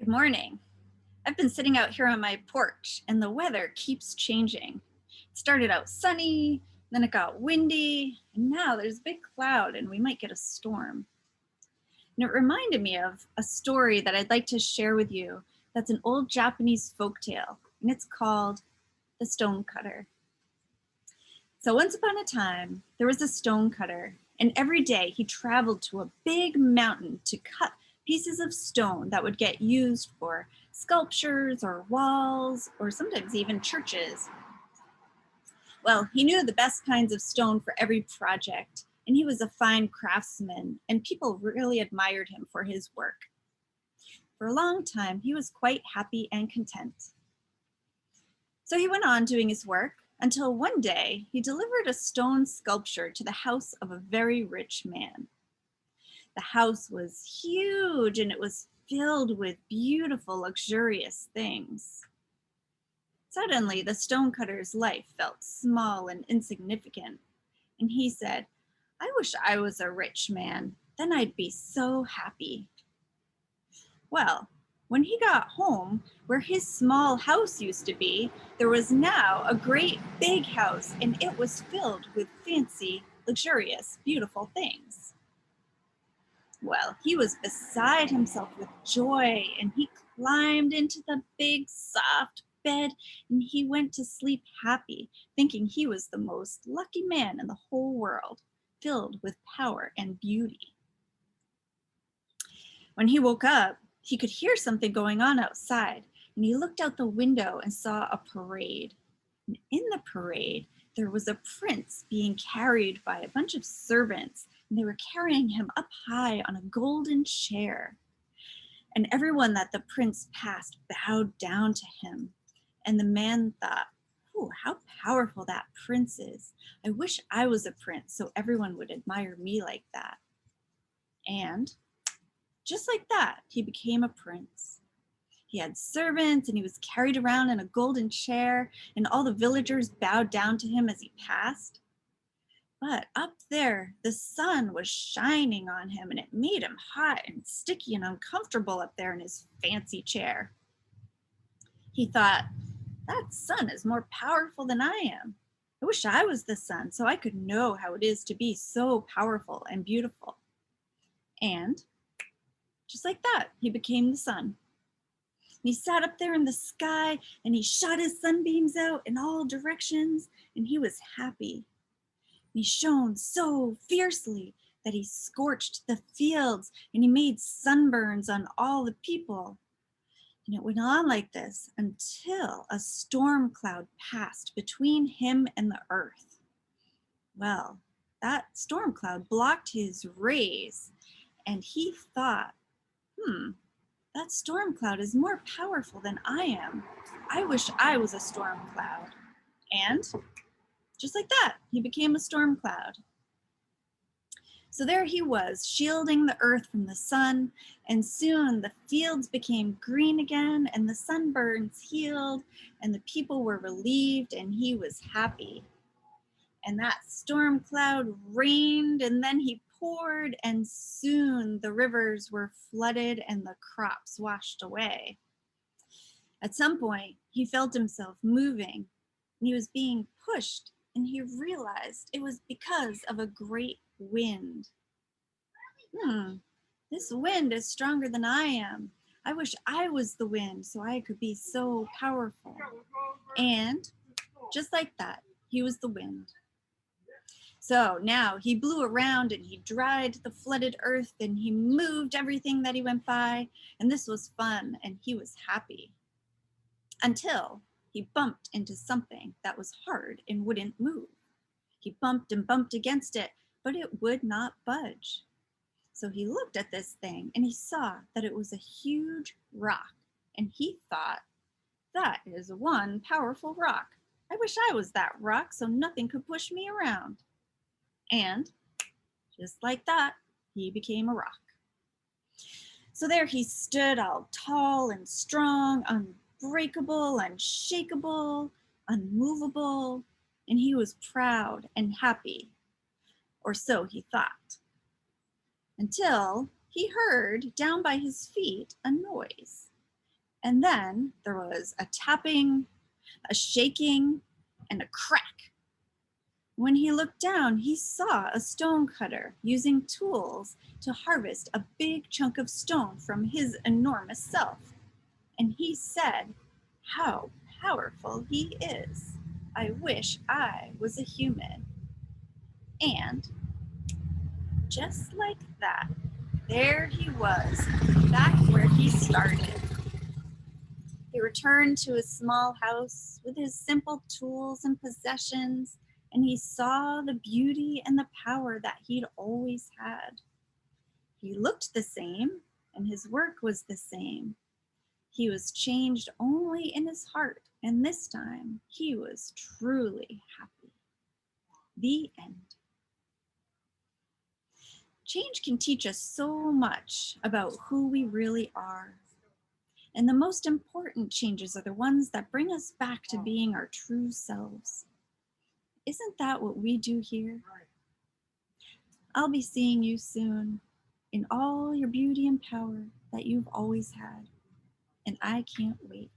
Good morning. I've been sitting out here on my porch and the weather keeps changing. It started out sunny, then it got windy, and now there's a big cloud and we might get a storm. And it reminded me of a story that I'd like to share with you that's an old Japanese folktale, and it's called The Stonecutter. So once upon a time, there was a stonecutter, and every day he traveled to a big mountain to cut pieces of stone that would get used for sculptures or walls or sometimes even churches. Well, he knew the best kinds of stone for every project, and he was a fine craftsman, and people really admired him for his work. For a long time, he was quite happy and content. So he went on doing his work until one day he delivered a stone sculpture to the house of a very rich man. The house was huge and it was filled with beautiful, luxurious things. Suddenly, the stonecutter's life felt small and insignificant, and he said, "I wish I was a rich man, then I'd be so happy." Well, when he got home, where his small house used to be, there was now a great big house, and it was filled with fancy, luxurious, beautiful things. Well, he was beside himself with joy, and he climbed into the big, soft bed, and he went to sleep happy, thinking he was the most lucky man in the whole world, filled with power and beauty. When he woke up, he could hear something going on outside, and he looked out the window and saw a parade. And in the parade, there was a prince being carried by a bunch of servants, and they were carrying him up high on a golden chair. And everyone that the prince passed bowed down to him. And the man thought, "Oh, how powerful that prince is. I wish I was a prince so everyone would admire me like that." And just like that, he became a prince. He had servants and he was carried around in a golden chair, and all the villagers bowed down to him as he passed. But up there, the sun was shining on him and it made him hot and sticky and uncomfortable up there in his fancy chair. He thought, "That sun is more powerful than I am. I wish I was the sun so I could know how it is to be so powerful and beautiful." And just like that, he became the sun. He sat up there in the sky and he shot his sunbeams out in all directions, and he was happy. He shone so fiercely that he scorched the fields and he made sunburns on all the people. And it went on like this until a storm cloud passed between him and the earth. Well, that storm cloud blocked his rays, and he thought, that storm cloud is more powerful than I am. I wish I was a storm cloud." And just like that, he became a storm cloud. So there he was, shielding the earth from the sun, and soon the fields became green again, and the sunburns healed, and the people were relieved, and he was happy. And that storm cloud rained, and then he poured, and soon the rivers were flooded and the crops washed away. At some point, he felt himself moving, and he was being pushed, and he realized it was because of a great wind. This wind is stronger than I am. I wish I was the wind so I could be so powerful. And just like that, he was the wind. So now he blew around and he dried the flooded earth and he moved everything that he went by. And this was fun and he was happy. Until he bumped into something that was hard and wouldn't move. He bumped and bumped against it, but it would not budge. So he looked at this thing and he saw that it was a huge rock. And he thought, "That is one powerful rock. I wish I was that rock so nothing could push me around." And just like that, he became a rock. So there he stood, all tall and strong, unbreakable, unshakable, unmovable, and he was proud and happy, or so he thought, until he heard down by his feet a noise. And then there was a tapping, a shaking, and a crack. When he looked down, he saw a stonecutter using tools to harvest a big chunk of stone from his enormous self. And he said, "How powerful he is. I wish I was a human." And just like that, there he was, back where he started. He returned to his small house with his simple tools and possessions, and he saw the beauty and the power that he'd always had. He looked the same, and his work was the same. He was changed only in his heart, and this time he was truly happy. The end. Change can teach us so much about who we really are. And the most important changes are the ones that bring us back to being our true selves. Isn't that what we do here? I'll be seeing you soon in all your beauty and power that you've always had, and I can't wait.